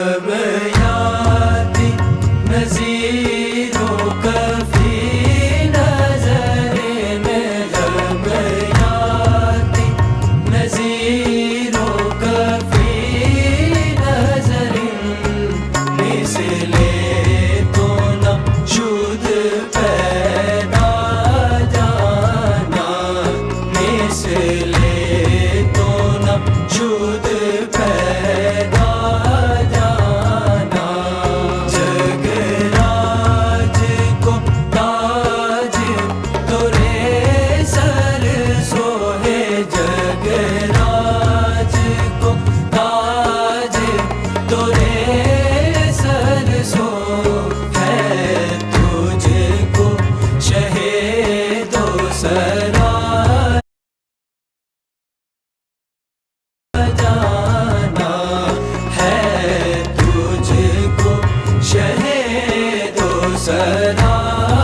जब याद नज़ीरों कफ़ी नज़रे में, जब याद नज़ीरों कफ़ी नज़रे मिसले तो न शुद पैदा जाना, मिसले तो न शुद पैदा सरा